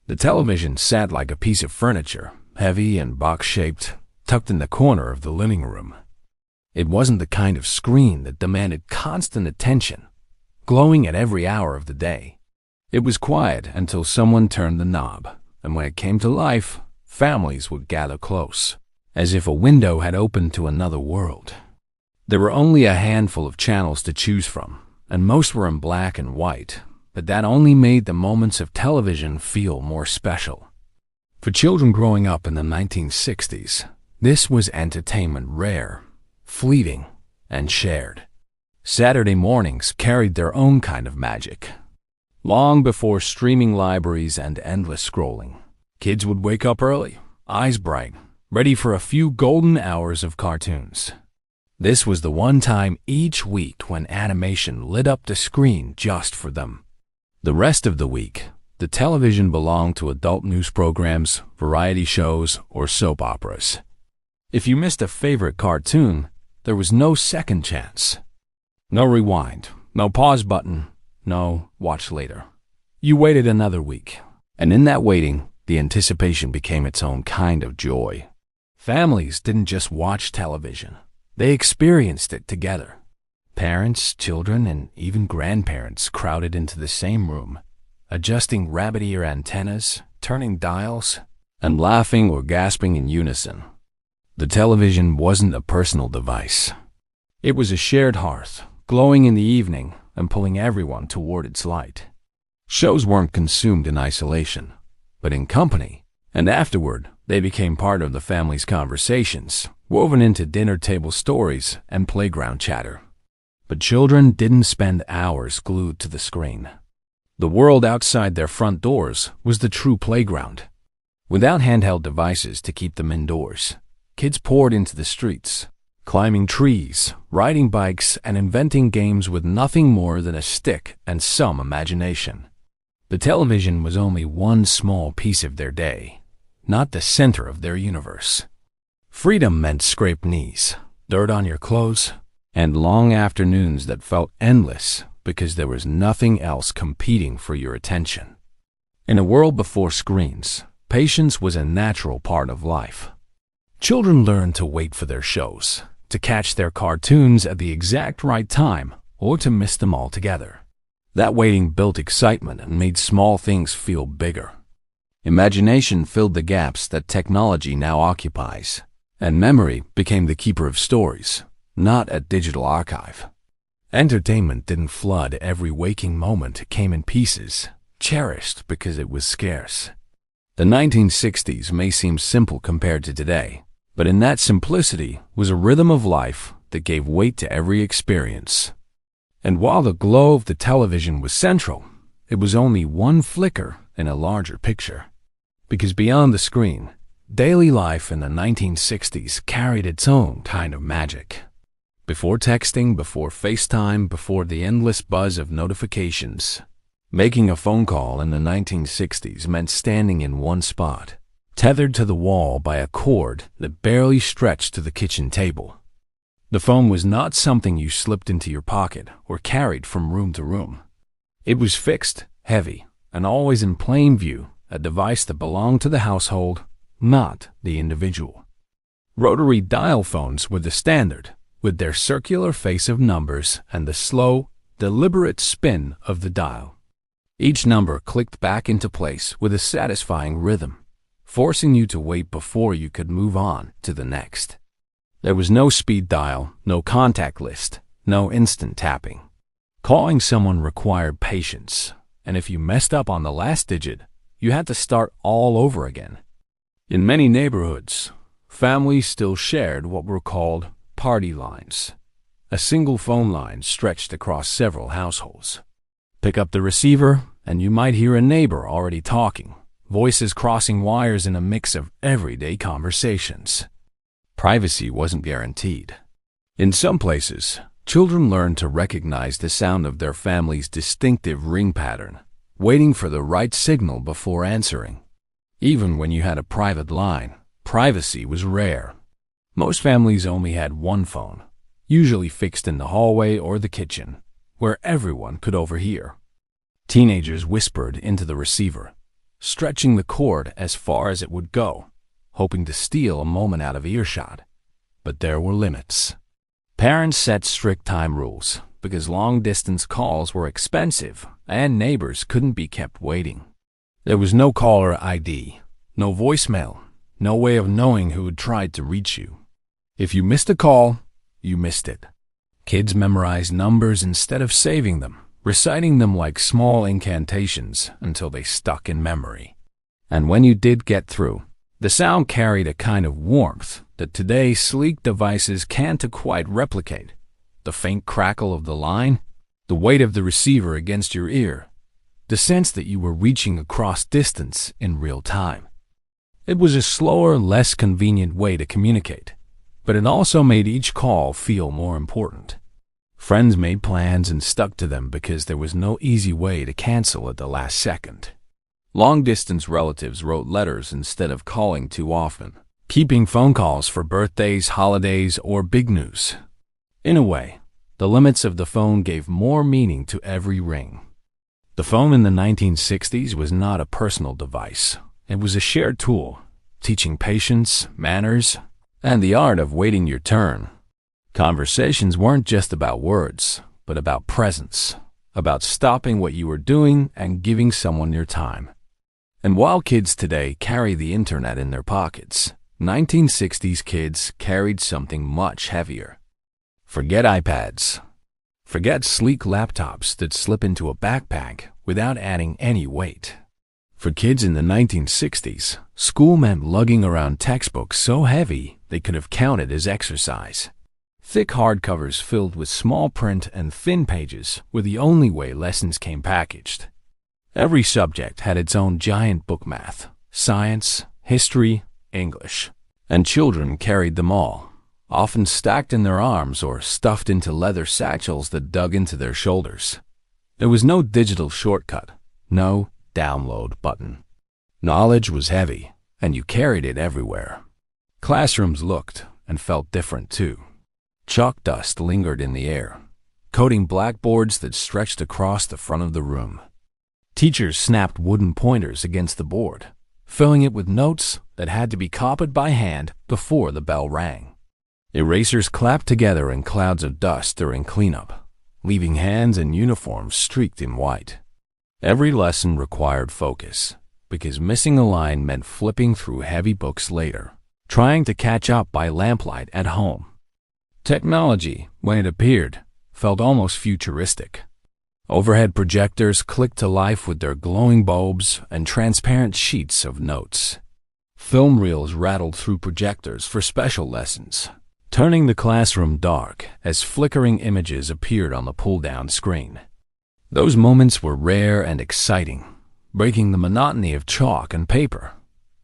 The television sat like a piece of furniture, heavy and box-shaped, tucked in the corner of the living room. It wasn't the kind of screen that demanded constant attention, glowing at every hour of the day. It was quiet until someone turned the knob, and when it came to life, families would gather close, as if a window had opened to another world. There were only a handful of channels to choose from, and most were in black and white, but that only made the moments of television feel more special. For children growing up in the 1960s, this was entertainment rare, fleeting, and shared. Saturday mornings carried their own kind of magic. Long before streaming libraries and endless scrolling, kids would wake up early, eyes bright, ready for a few golden hours of cartoons. This was the one time each week when animation lit up the screen just for them. The rest of the week, the television belonged to adult news programs, variety shows, or soap operas. If you missed a favorite cartoon, there was no second chance. No rewind, no pause button, no watch later. You waited another week, and in that waiting, the anticipation became its own kind of joy. Families didn't just watch television, they experienced it together. Parents, children, and even grandparents crowded into the same room, adjusting rabbit ear antennas, turning dials, and laughing or gasping in unison. The television wasn't a personal device. It was a shared hearth, glowing in the evening and pulling everyone toward its light. Shows weren't consumed in isolation, but in company, and afterward, they became part of the family's conversations, woven into dinner table stories and playground chatter. But children didn't spend hours glued to the screen. The world outside their front doors was the true playground. Without handheld devices to keep them indoors, kids poured into the streets, climbing trees, riding bikes, and inventing games with nothing more than a stick and some imagination. The television was only one small piece of their day, not the center of their universe. Freedom meant scraped knees, dirt on your clothes, and long afternoons that felt endless because there was nothing else competing for your attention. In a world before screens, patience was a natural part of life. Children learned to wait for their shows, to catch their cartoons at the exact right time, or to miss them altogether. That waiting built excitement and made small things feel bigger. Imagination filled the gaps that technology now occupies, and memory became the keeper of stories, not a digital archive. Entertainment didn't flood every waking moment. It came in pieces, cherished because it was scarce. The 1960s may seem simple compared to today, but in that simplicity was a rhythm of life that gave weight to every experience. And while the glow of the television was central, it was only one flicker in a larger picture. Because beyond the screen, daily life in the 1960s carried its own kind of magic. Before texting, before FaceTime, before the endless buzz of notifications, making a phone call in the 1960s meant standing in one spot, tethered to the wall by a cord that barely stretched to the kitchen table. The phone was not something you slipped into your pocket or carried from room to room. It was fixed, heavy, and always in plain view, a device that belonged to the household, not the individual. Rotary dial phones were the standard, with their circular face of numbers and the slow, deliberate spin of the dial. Each number clicked back into place with a satisfying rhythm, forcing you to wait before you could move on to the next. There was no speed dial, no contact list, no instant tapping. Calling someone required patience, and if you messed up on the last digit, you had to start all over again. In many neighborhoods, families still shared what were called party lines, a single phone line stretched across several households. Pick up the receiver, and you might hear a neighbor already talking, voices crossing wires in a mix of everyday conversations. Privacy wasn't guaranteed. In some places, children learned to recognize the sound of their family's distinctive ring pattern, waiting for the right signal before answering. Even when you had a private line, privacy was rare. Most families only had one phone, usually fixed in the hallway or the kitchen, where everyone could overhear. Teenagers whispered into the receiver, stretching the cord as far as it would go, hoping to steal a moment out of earshot. But there were limits. Parents set strict time rules because long-distance calls were expensive and neighbors couldn't be kept waiting. There was no caller ID, no voicemail, no way of knowing who had tried to reach you. If you missed a call, you missed it. Kids memorized numbers instead of saving them, reciting them like small incantations until they stuck in memory. And when you did get through, the sound carried a kind of warmth that today's sleek devices can't quite replicate. The faint crackle of the line, the weight of the receiver against your ear, the sense that you were reaching across distance in real time. It was a slower, less convenient way to communicate, but it also made each call feel more important. Friends made plans and stuck to them because there was no easy way to cancel at the last second. Long-distance relatives wrote letters instead of calling too often, keeping phone calls for birthdays, holidays, or big news. In a way, the limits of the phone gave more meaning to every ring. The phone in the 1960s was not a personal device. It was a shared tool, teaching patience, manners, and the art of waiting your turn. Conversations weren't just about words, but about presence, about stopping what you were doing and giving someone your time. And while kids today carry the internet in their pockets, 1960s kids carried something much heavier. Forget iPads. Forget sleek laptops that slip into a backpack without adding any weight. For kids in the 1960s, school meant lugging around textbooks so heavy they could have counted as exercise. Thick hardcovers filled with small print and thin pages were the only way lessons came packaged. Every subject had its own giant book: math, science, history, English, and children carried them all, often stacked in their arms or stuffed into leather satchels that dug into their shoulders. There was no digital shortcut, no download button. Knowledge was heavy, and you carried it everywhere. Classrooms looked and felt different too. Chalk dust lingered in the air, coating blackboards that stretched across the front of the room. Teachers snapped wooden pointers against the board, filling it with notes that had to be copied by hand before the bell rang. Erasers clapped together in clouds of dust during cleanup, leaving hands and uniforms streaked in white. Every lesson required focus, because missing a line meant flipping through heavy books later, trying to catch up by lamplight at home. Technology, when it appeared, felt almost futuristic. Overhead projectors clicked to life with their glowing bulbs and transparent sheets of notes. Film reels rattled through projectors for special lessons, turning the classroom dark as flickering images appeared on the pull-down screen. Those moments were rare and exciting, breaking the monotony of chalk and paper.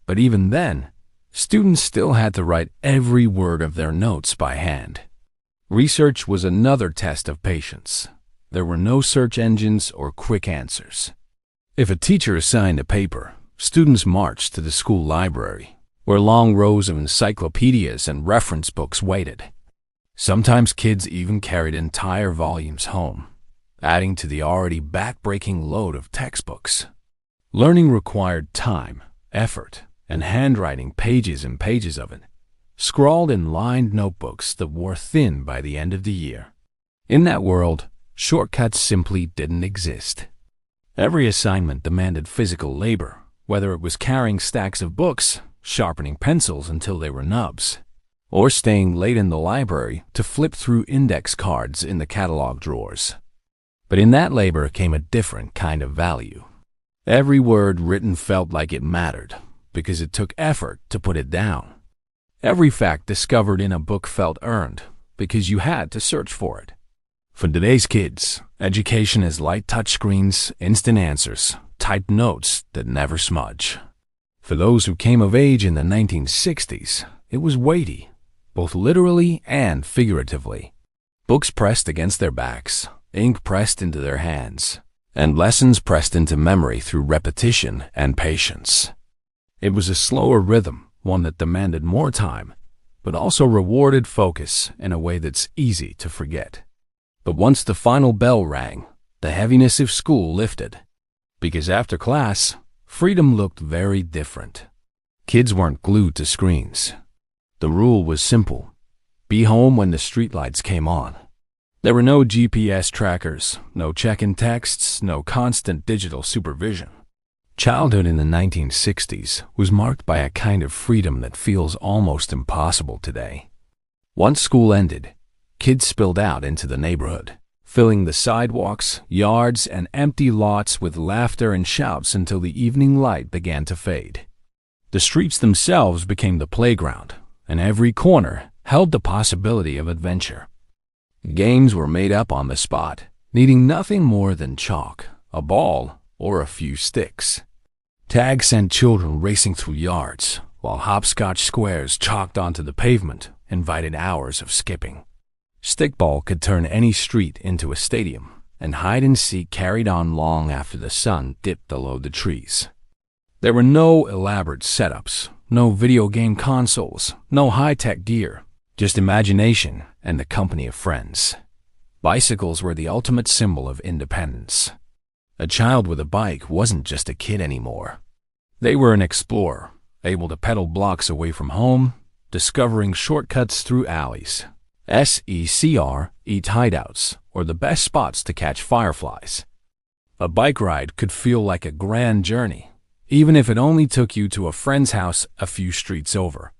But even then, students still had to write every word of their notes by hand. Research was another test of patience. There were no search engines or quick answers. If a teacher assigned a paper, students marched to the school library, where long rows of encyclopedias and reference books waited. Sometimes kids even carried entire volumes home, adding to the already back-breaking load of textbooks. Learning required time, effort, and handwriting pages and pages of it, scrawled in lined notebooks that wore thin by the end of the year. In that world, shortcuts simply didn't exist. Every assignment demanded physical labor, whether it was carrying stacks of books, sharpening pencils until they were nubs, or staying late in the library to flip through index cards in the catalog drawers. But in that labor came a different kind of value. Every word written felt like it mattered, because it took effort to put it down. Every fact discovered in a book felt earned, because you had to search for it. For today's kids, education is light touchscreens, instant answers, typed notes that never smudge. For those who came of age in the 1960s, it was weighty, both literally and figuratively. Books pressed against their backs, ink pressed into their hands, and lessons pressed into memory through repetition and patience. It was a slower rhythm, one that demanded more time, but also rewarded focus in a way that's easy to forget. But once the final bell rang, the heaviness of school lifted, because after class, freedom looked very different. Kids weren't glued to screens. The rule was simple: be home when the streetlights came on. There were no GPS trackers, no check-in texts, no constant digital supervision. Childhood in the 1960s was marked by a kind of freedom that feels almost impossible today. Once school ended, kids spilled out into the neighborhood, filling the sidewalks, yards, and empty lots with laughter and shouts until the evening light began to fade. The streets themselves became the playground, and every corner held the possibility of adventure. Games were made up on the spot, needing nothing more than chalk, a ball, or a few sticks. Tag sent children racing through yards, while hopscotch squares chalked onto the pavement invited hours of skipping. Stickball could turn any street into a stadium, and hide-and-seek carried on long after the sun dipped below the trees. There were no elaborate setups, no video game consoles, no high-tech gear, just imagination and the company of friends. Bicycles were the ultimate symbol of independence. A child with a bike wasn't just a kid anymore. They were an explorer, able to pedal blocks away from home, discovering shortcuts through alleys, hideouts, or the best spots to catch fireflies. A bike ride could feel like a grand journey, even if it only took you to a friend's house a few streets over.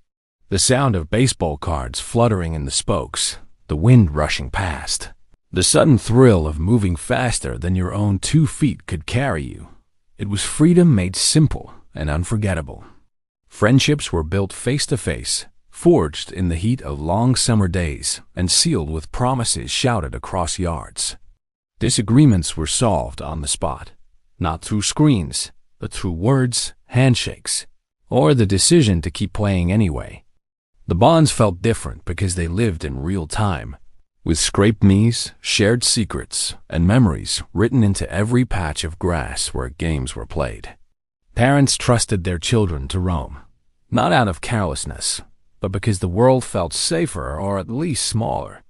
The sound of baseball cards fluttering in the spokes, the wind rushing past, the sudden thrill of moving faster than your own 2 feet could carry you. It was freedom made simple and unforgettable. Friendships were built face-to-face, forged in the heat of long summer days, and sealed with promises shouted across yards. Disagreements were solved on the spot, not through screens, but through words, handshakes, or the decision to keep playing anyway. The bonds felt different because they lived in real time, with scraped knees, shared secrets, and memories written into every patch of grass where games were played. Parents trusted their children to roam, not out of carelessness, but because the world felt safer or at least smaller.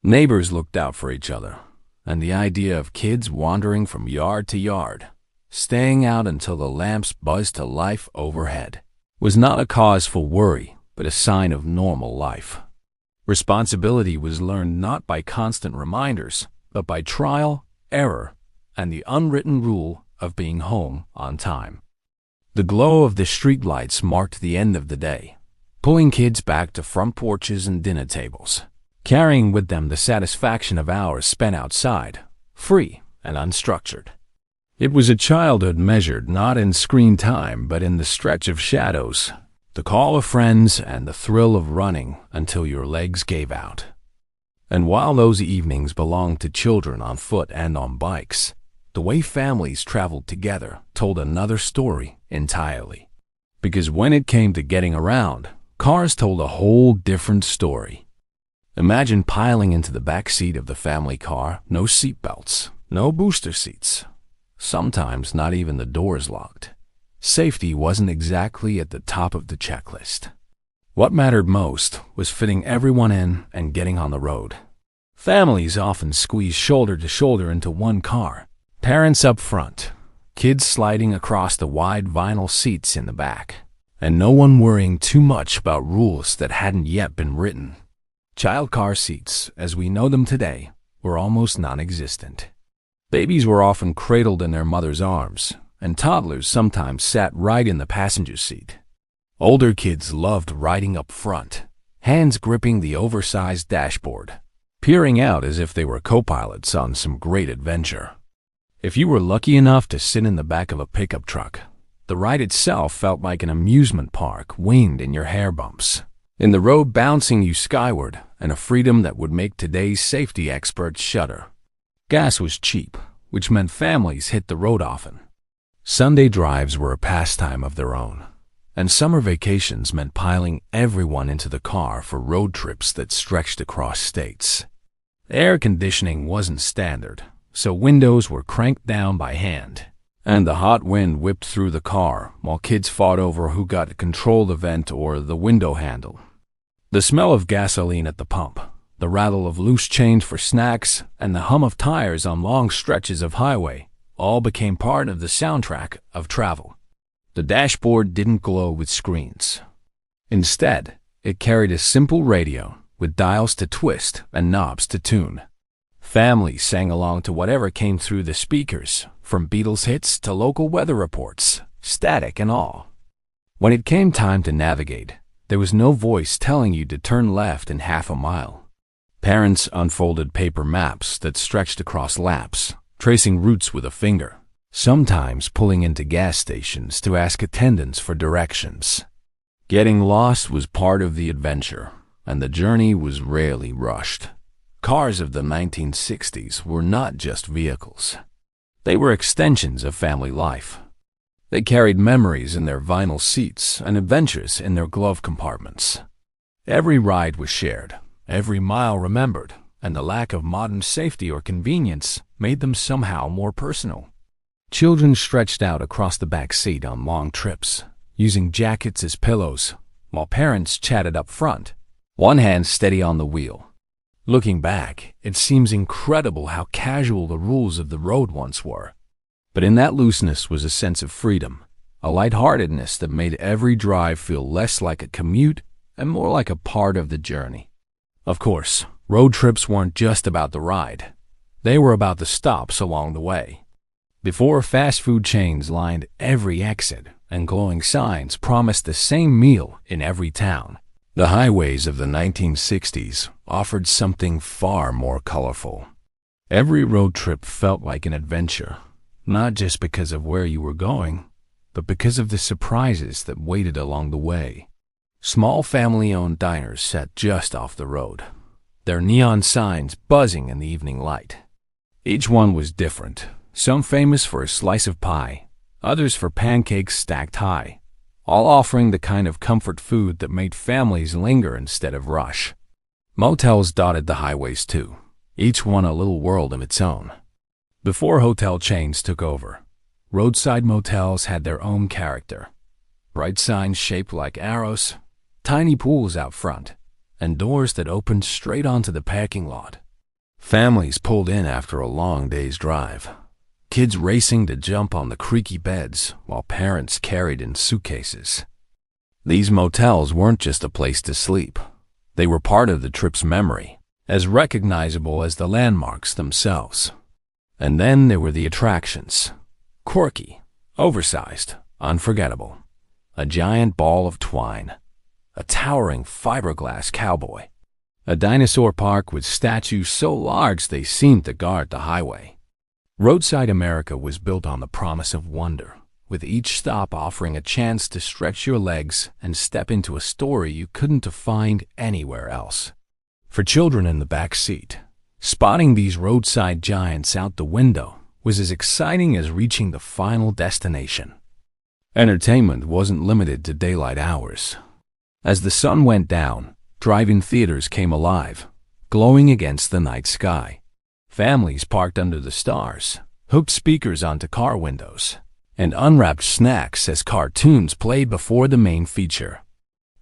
Neighbors looked out for each other, and the idea of kids wandering from yard to yard, staying out until the lamps buzzed to life overhead, was not a cause for worry, but a sign of normal life. Responsibility was learned not by constant reminders, but by trial, error, and the unwritten rule of being home on time. The glow of the streetlights marked the end of the day, pulling kids back to front porches and dinner tables, carrying with them the satisfaction of hours spent outside, free and unstructured. It was a childhood measured not in screen time, but in the stretch of shadows, the call of friends, and the thrill of running until your legs gave out. And while those evenings belonged to children on foot and on bikes, the way families traveled together told another story entirely. Because when it came to getting around, cars told a whole different story. Imagine piling into the back seat of the family car, no seat belts, no booster seats, sometimes not even the doors locked. Safety wasn't exactly at the top of the checklist. What mattered most was fitting everyone in and getting on the road. Families often squeezed shoulder to shoulder into one car, parents up front, kids sliding across the wide vinyl seats in the back, and no one worrying too much about rules that hadn't yet been written. Child car seats, as we know them today, were almost non-existent. Babies were often cradled in their mother's arms, and toddlers sometimes sat right in the passenger seat. Older kids loved riding up front, hands gripping the oversized dashboard, peering out as if they were co-pilots on some great adventure. If you were lucky enough to sit in the back of a pickup truck, the ride itself felt like an amusement park winged in your hair bumps, in the road bouncing you skyward, and a freedom that would make today's safety experts shudder. Gas was cheap, which meant families hit the road often. Sunday drives were a pastime of their own, and summer vacations meant piling everyone into the car for road trips that stretched across states. Air conditioning wasn't standard, so windows were cranked down by hand, and the hot wind whipped through the car while kids fought over who got to control the vent or the window handle. The smell of gasoline at the pump, the rattle of loose change for snacks, and the hum of tires on long stretches of highway all became part of the soundtrack of travel. The dashboard didn't glow with screens. Instead, it carried a simple radio with dials to twist and knobs to tune. Families sang along to whatever came through the speakers, from Beatles hits to local weather reports, static and all. When it came time to navigate, there was no voice telling you to turn left in half a mile. Parents unfolded paper maps that stretched across laps, tracing routes with a finger, sometimes pulling into gas stations to ask attendants for directions. Getting lost was part of the adventure, and the journey was rarely rushed. Cars of the 1960s were not just vehicles. They were extensions of family life. They carried memories in their vinyl seats and adventures in their glove compartments. Every ride was shared, every mile remembered, and the lack of modern safety or convenience made them somehow more personal. Children stretched out across the back seat on long trips, using jackets as pillows, while parents chatted up front, one hand steady on the wheel. Looking back, it seems incredible how casual the rules of the road once were. But in that looseness was a sense of freedom, a lightheartedness that made every drive feel less like a commute and more like a part of the journey. Of course, road trips weren't just about the ride. They were about the stops along the way. Before fast food chains lined every exit and glowing signs promised the same meal in every town, the highways of the 1960s offered something far more colorful. Every road trip felt like an adventure, not just because of where you were going, but because of the surprises that waited along the way. Small family-owned diners sat just off the road, their neon signs buzzing in the evening light. Each one was different, some famous for a slice of pie, others for pancakes stacked high, all offering the kind of comfort food that made families linger instead of rush. Motels dotted the highways too, each one a little world of its own. Before hotel chains took over, roadside motels had their own character. Bright signs shaped like arrows, tiny pools out front, and doors that opened straight onto the parking lot. Families pulled in after a long day's drive, kids racing to jump on the creaky beds while parents carried in suitcases. These motels weren't just a place to sleep. They were part of the trip's memory, as recognizable as the landmarks themselves. And then there were the attractions. Quirky, oversized, unforgettable. A giant ball of twine, a towering fiberglass cowboy, a dinosaur park with statues so large they seemed to guard the highway. Roadside America was built on the promise of wonder, with each stop offering a chance to stretch your legs and step into a story you couldn't find anywhere else. For children in the back seat, spotting these roadside giants out the window was as exciting as reaching the final destination. Entertainment wasn't limited to daylight hours. As the sun went down, drive-in theaters came alive, glowing against the night sky. Families parked under the stars, hooked speakers onto car windows, and unwrapped snacks as cartoons played before the main feature.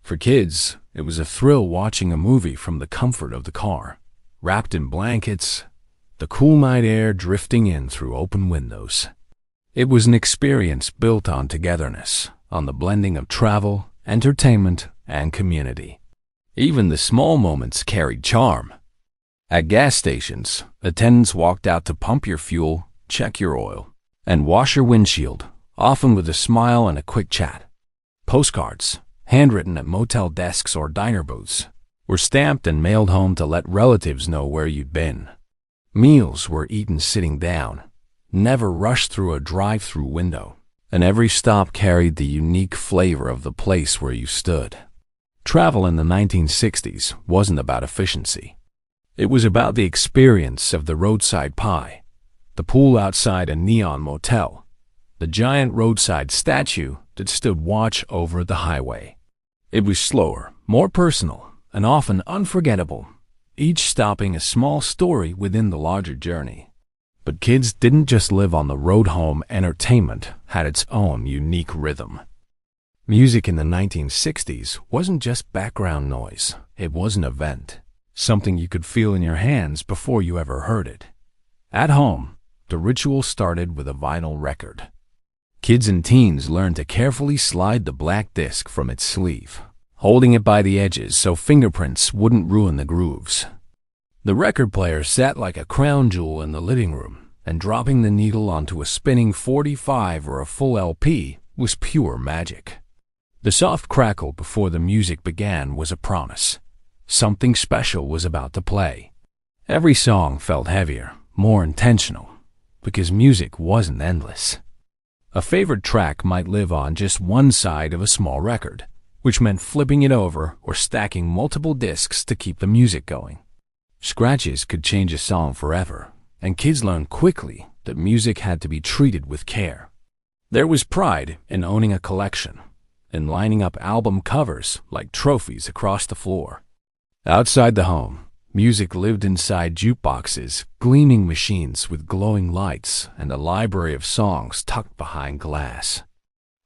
For kids, it was a thrill watching a movie from the comfort of the car, wrapped in blankets, the cool night air drifting in through open windows. It was an experience built on togetherness, on the blending of travel, entertainment, and community. Even the small moments carried charm. At gas stations, attendants walked out to pump your fuel, check your oil, and wash your windshield, often with a smile and a quick chat. Postcards, handwritten at motel desks or diner booths, were stamped and mailed home to let relatives know where you'd been. Meals were eaten sitting down, never rushed through a drive-through window, and every stop carried the unique flavor of the place where you stood. Travel in the 1960s wasn't about efficiency. It was about the experience of the roadside pie, the pool outside a neon motel, the giant roadside statue that stood watch over the highway. It was slower, more personal, and often unforgettable, each stopping a small story within the larger journey. But kids didn't just live on the road home. Entertainment had its own unique rhythm. Music in the 1960s wasn't just background noise. It was an event, something you could feel in your hands before you ever heard it. At home, the ritual started with a vinyl record. Kids and teens learned to carefully slide the black disc from its sleeve, holding it by the edges so fingerprints wouldn't ruin the grooves. The record player sat like a crown jewel in the living room, and dropping the needle onto a spinning 45 or a full LP was pure magic. The soft crackle before the music began was a promise. Something special was about to play. Every song felt heavier, more intentional, because music wasn't endless. A favorite track might live on just one side of a small record, which meant flipping it over or stacking multiple discs to keep the music going. Scratches could change a song forever, and kids learned quickly that music had to be treated with care. There was pride in owning a collection, in lining up album covers like trophies across the floor. Outside the home, music lived inside jukeboxes, gleaming machines with glowing lights, and a library of songs tucked behind glass.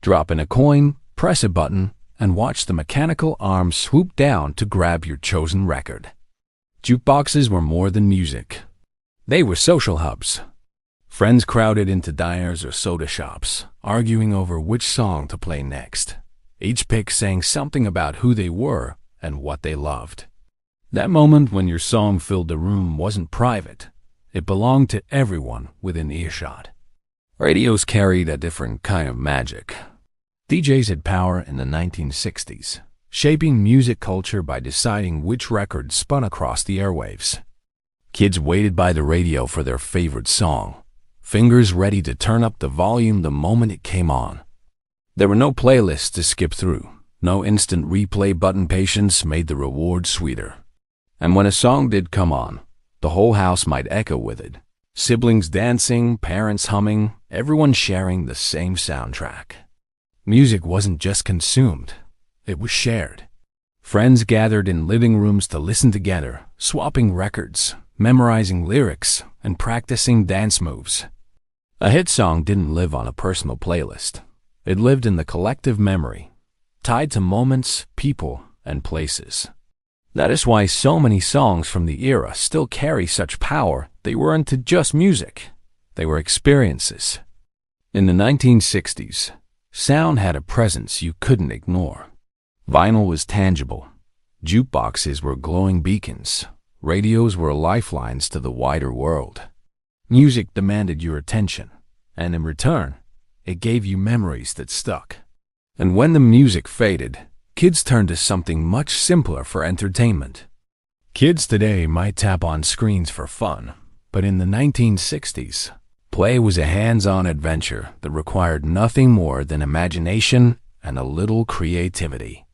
Drop in a coin, press a button, and watch the mechanical arm swoop down to grab your chosen record. Jukeboxes were more than music. They were social hubs. Friends crowded into diners or soda shops, arguing over which song to play next, each pick saying something about who they were and what they loved. That moment when your song filled the room wasn't private. It belonged to everyone within earshot. Radios carried a different kind of magic. DJs had power in the 1960s, shaping music culture by deciding which records spun across the airwaves. Kids waited by the radio for their favorite song, fingers ready to turn up the volume the moment it came on. There were no playlists to skip through. No instant replay button. Patience made the reward sweeter. And when a song did come on, the whole house might echo with it. Siblings dancing, parents humming, everyone sharing the same soundtrack. Music wasn't just consumed, it was shared. Friends gathered in living rooms to listen together, swapping records, memorizing lyrics, and practicing dance moves. A hit song didn't live on a personal playlist. It lived in the collective memory, tied to moments, people, and places. That is why so many songs from the era still carry such power. They weren't just music. They were experiences. In the 1960s, sound had a presence you couldn't ignore. Vinyl was tangible. Jukeboxes were glowing beacons. Radios were lifelines to the wider world. Music demanded your attention, and in return, it gave you memories that stuck. And when the music faded, kids turned to something much simpler for entertainment. Kids today might tap on screens for fun, but in the 1960s, play was a hands-on adventure that required nothing more than imagination and a little creativity.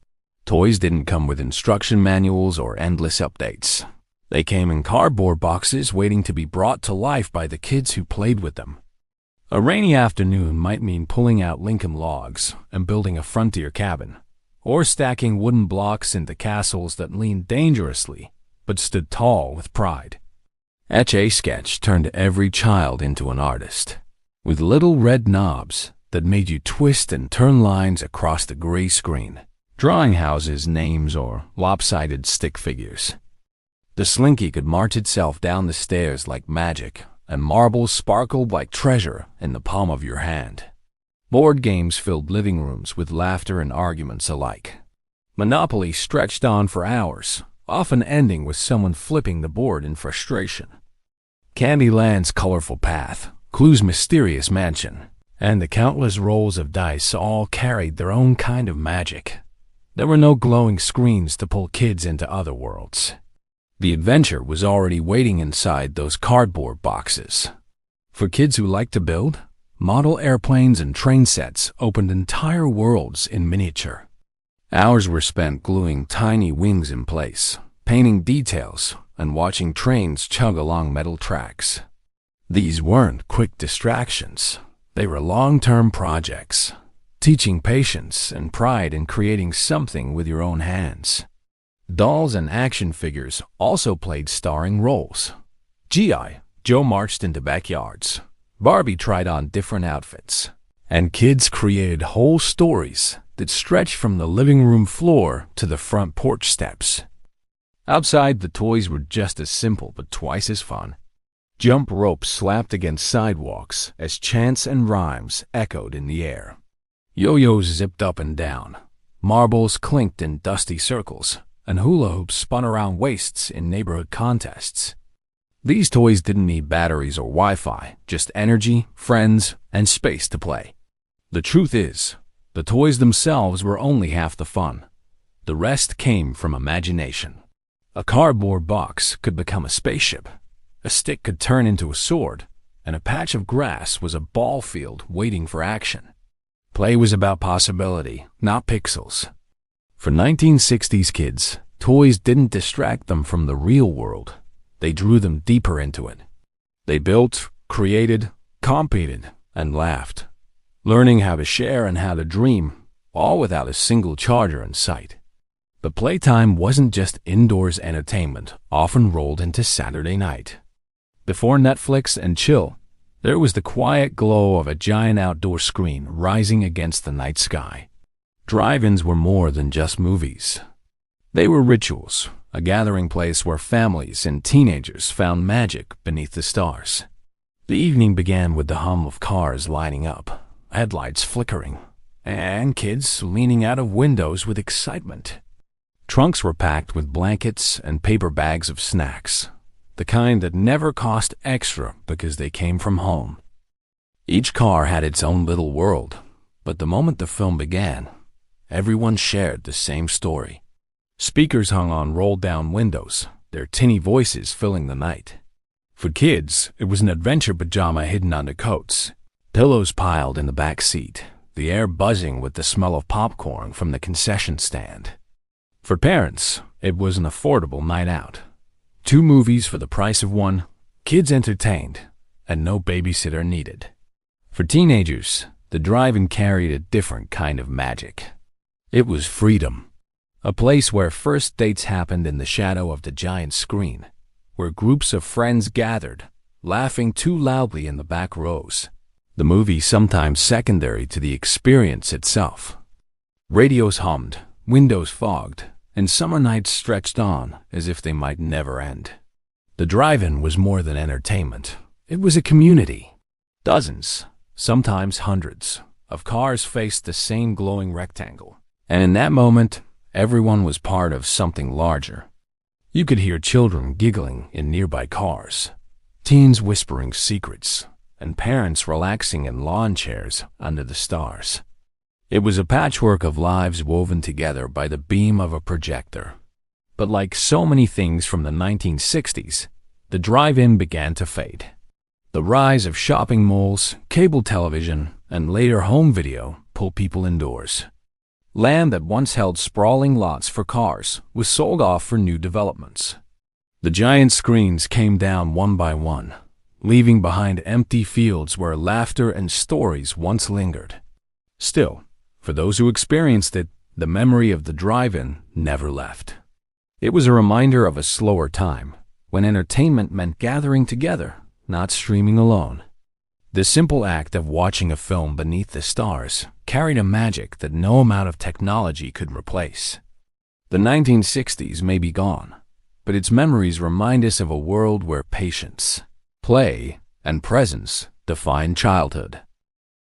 Toys didn't come with instruction manuals or endless updates. They came in cardboard boxes waiting to be brought to life by the kids who played with them. A rainy afternoon might mean pulling out Lincoln logs and building a frontier cabin, or stacking wooden blocks into castles that leaned dangerously but stood tall with pride. Etch-a-Sketch turned every child into an artist, with little red knobs that made you twist and turn lines across the gray screen, drawing houses, names, or lopsided stick figures. The slinky could march itself down the stairs like magic, and marbles sparkled like treasure in the palm of your hand. Board games filled living rooms with laughter and arguments alike. Monopoly stretched on for hours, often ending with someone flipping the board in frustration. Candyland's colorful path, Clue's mysterious mansion, and the countless rolls of dice all carried their own kind of magic. There were no glowing screens to pull kids into other worlds. The adventure was already waiting inside those cardboard boxes. For kids who like to build, model airplanes and train sets opened entire worlds in miniature. Hours were spent gluing tiny wings in place, painting details, and watching trains chug along metal tracks. These weren't quick distractions. They were long-term projects, teaching patience and pride in creating something with your own hands. Dolls and action figures also played starring roles. G.I. Joe marched into backyards. Barbie tried on different outfits. And kids created whole stories that stretched from the living room floor to the front porch steps. Outside, the toys were just as simple but twice as fun. Jump ropes slapped against sidewalks as chants and rhymes echoed in the air. Yo-yos zipped up and down. Marbles clinked in dusty circles, and hula hoops spun around waists in neighborhood contests. These toys didn't need batteries or Wi-Fi, just energy, friends, and space to play. The truth is, the toys themselves were only half the fun. The rest came from imagination. A cardboard box could become a spaceship, a stick could turn into a sword, and a patch of grass was a ball field waiting for action. Play was about possibility, not pixels. For 1960s kids, toys didn't distract them from the real world. They drew them deeper into it. They built, created, competed, and laughed, learning how to share and how to dream, all without a single charger in sight. But playtime wasn't just indoors entertainment, often rolled into Saturday night. Before Netflix and chill, there was the quiet glow of a giant outdoor screen rising against the night sky. Drive-ins were more than just movies. They were rituals, a gathering place where families and teenagers found magic beneath the stars. The evening began with the hum of cars lining up, headlights flickering, and kids leaning out of windows with excitement. Trunks were packed with blankets and paper bags of snacks, the kind that never cost extra because they came from home. Each car had its own little world, but the moment the film began, everyone shared the same story. Speakers hung on rolled-down windows, their tinny voices filling the night. For kids, it was an adventure pajama hidden under coats, pillows piled in the back seat, the air buzzing with the smell of popcorn from the concession stand. For parents, it was an affordable night out. 2 movies for the price of 1, kids entertained, and no babysitter needed. For teenagers, the drive-in carried a different kind of magic. It was freedom. A place where first dates happened in the shadow of the giant screen, where groups of friends gathered, laughing too loudly in the back rows. The movie sometimes secondary to the experience itself. Radios hummed, windows fogged, and summer nights stretched on as if they might never end. The drive-in was more than entertainment. It was a community. Dozens, sometimes hundreds, of cars faced the same glowing rectangle. And in that moment, everyone was part of something larger. You could hear children giggling in nearby cars, teens whispering secrets, and parents relaxing in lawn chairs under the stars. It was a patchwork of lives woven together by the beam of a projector. But like so many things from the 1960s, the drive-in began to fade. The rise of shopping malls, cable television, and later home video pulled people indoors. Land that once held sprawling lots for cars was sold off for new developments. The giant screens came down one by one, leaving behind empty fields where laughter and stories once lingered. Still, for those who experienced it, the memory of the drive-in never left. It was a reminder of a slower time, when entertainment meant gathering together, not streaming alone. The simple act of watching a film beneath the stars carried a magic that no amount of technology could replace. The 1960s may be gone, but its memories remind us of a world where patience, play, and presence defined childhood.